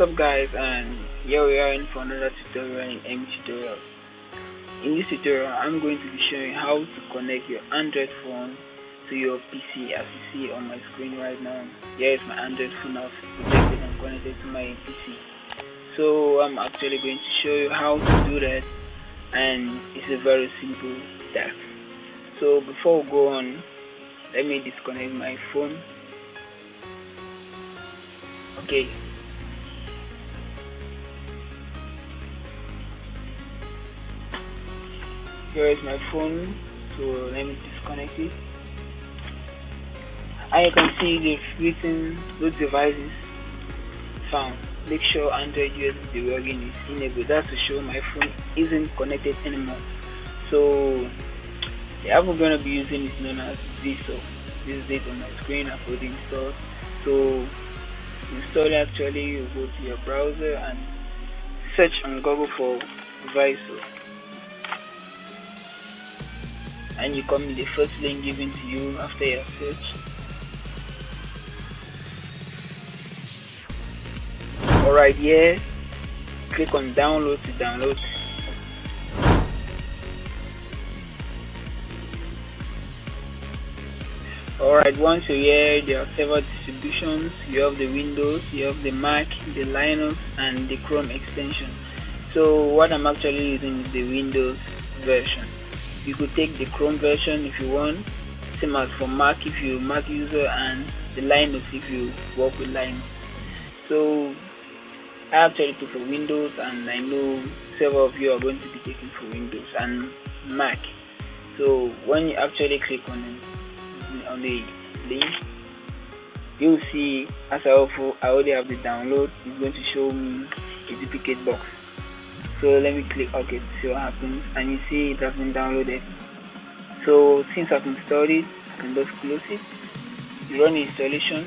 up guys, and here we are in for another tutorial in M tutorial. In this tutorial I'm going to be showing how to connect your Android phone to your PC. As you see on my screen right now, here is my Android phone I've projected and connected to my PC. So I'm actually going to show you how to do that, and it's a very simple task. So before we go on, let me disconnect my phone. Okay. Here is my phone, so let me disconnect it. And you can see they've written those devices found. Make sure Android USB debugging is enabled. That's to show my phone isn't connected anymore. So the app we're going to be using is known as Vysor. This is it on my screen. I've already installed. So install it. Actually, you go to your browser and search on Google for Vysor, and you come in the first link given to you after your search. Alright, here click on download to download. Alright, once you're here, there are several distributions. You have the Windows, you have the Mac, the Linux, and the Chrome extension. So what I'm actually using is the Windows version. You could take the Chrome version if you want, same as for Mac if you're a Mac user, and the Linux if you work with Linux. So I actually took for Windows, and I know several of you are going to be taking for Windows and Mac. So when you actually click on the link, you'll see, as I already have the download, it's going to show me a duplicate box. So let me click OK to see what happens, and you see it has been downloaded. So since I've installed it, I can just close it, run the installation.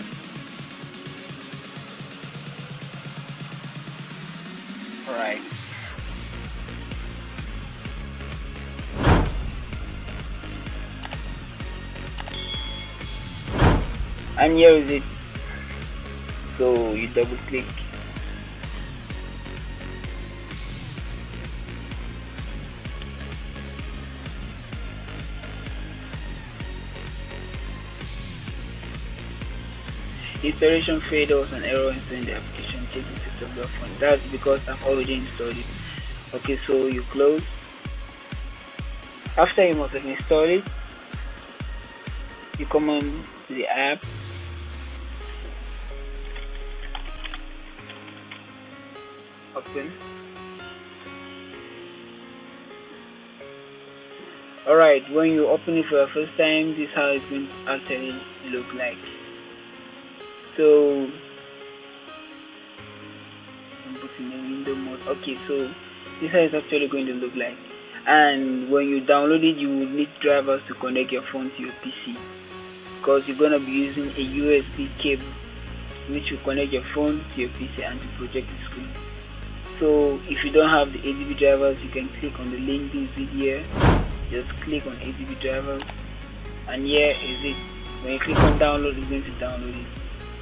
Alright. And here is it. So you double click. Installation failed an error installing the application. Check the set of your phone. That's because I've already installed it. Okay, so you close. After you must have installed it, you come on to the app. Open. Alright, when you open it for the first time, this is how it's going to actually look like. So I'm putting the window mode. Okay, so this is how it's actually going to look like. And when you download it, you will need drivers to connect your phone to your PC, because you're going to be using a USB cable which will connect your phone to your PC and to project the screen. So if you don't have the ADB drivers, you can click on the link this video. Just click on ADB drivers, and here is it. When you click on download, it's going to download it.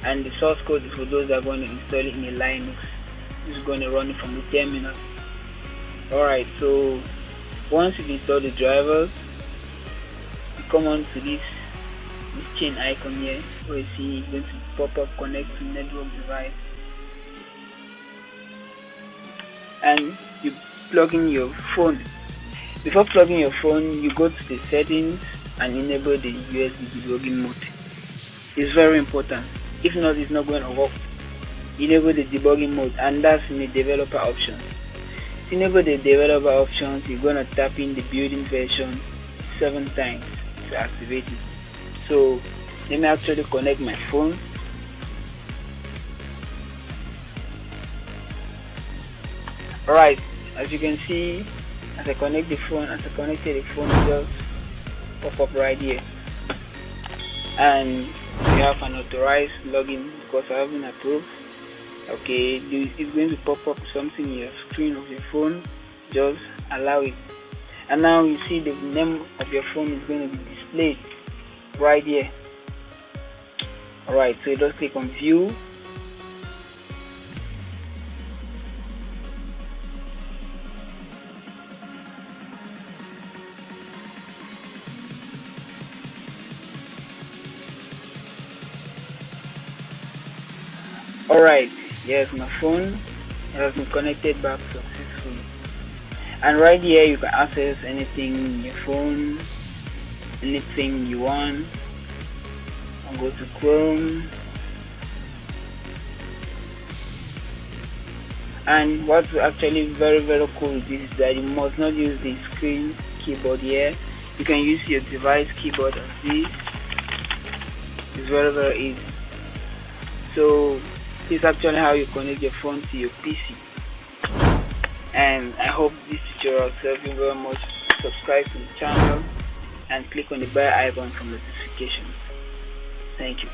And the source code is for those that are going to install it in a Linux. This is going to run it from the terminal. Alright, so once you install the drivers, you come on to this chain icon here, where you see it's going to pop up connect to network device, and you plug in your phone. Before plugging your phone, you go to the settings and enable the USB debugging mode. It's very important. If not, it's not going to work. Enable the debugging mode, and that's in the developer options. To enable the developer options, you're going to tap in the building version 7 times to activate it. So let me actually connect my phone. Alright, as you can see, as I connected the phone, it just pop up right here. And you have an authorized login because I haven't approved. Okay, it's going to pop up something in your screen of your phone. Just allow it, and now you see the name of your phone is going to be displayed right here. Alright, so you just click on view, Alright, yes, my phone has been connected back successfully. And right here you can access anything in your phone, anything you want. I'll go to Chrome. And what's actually very cool with this is that you must not use the screen keyboard here. You can use your device keyboard as this. It's very easy. So this is actually how you connect your phone to your PC. And I hope this tutorial serves you very much. Subscribe to the channel and click on the bell icon for notifications. Thank you.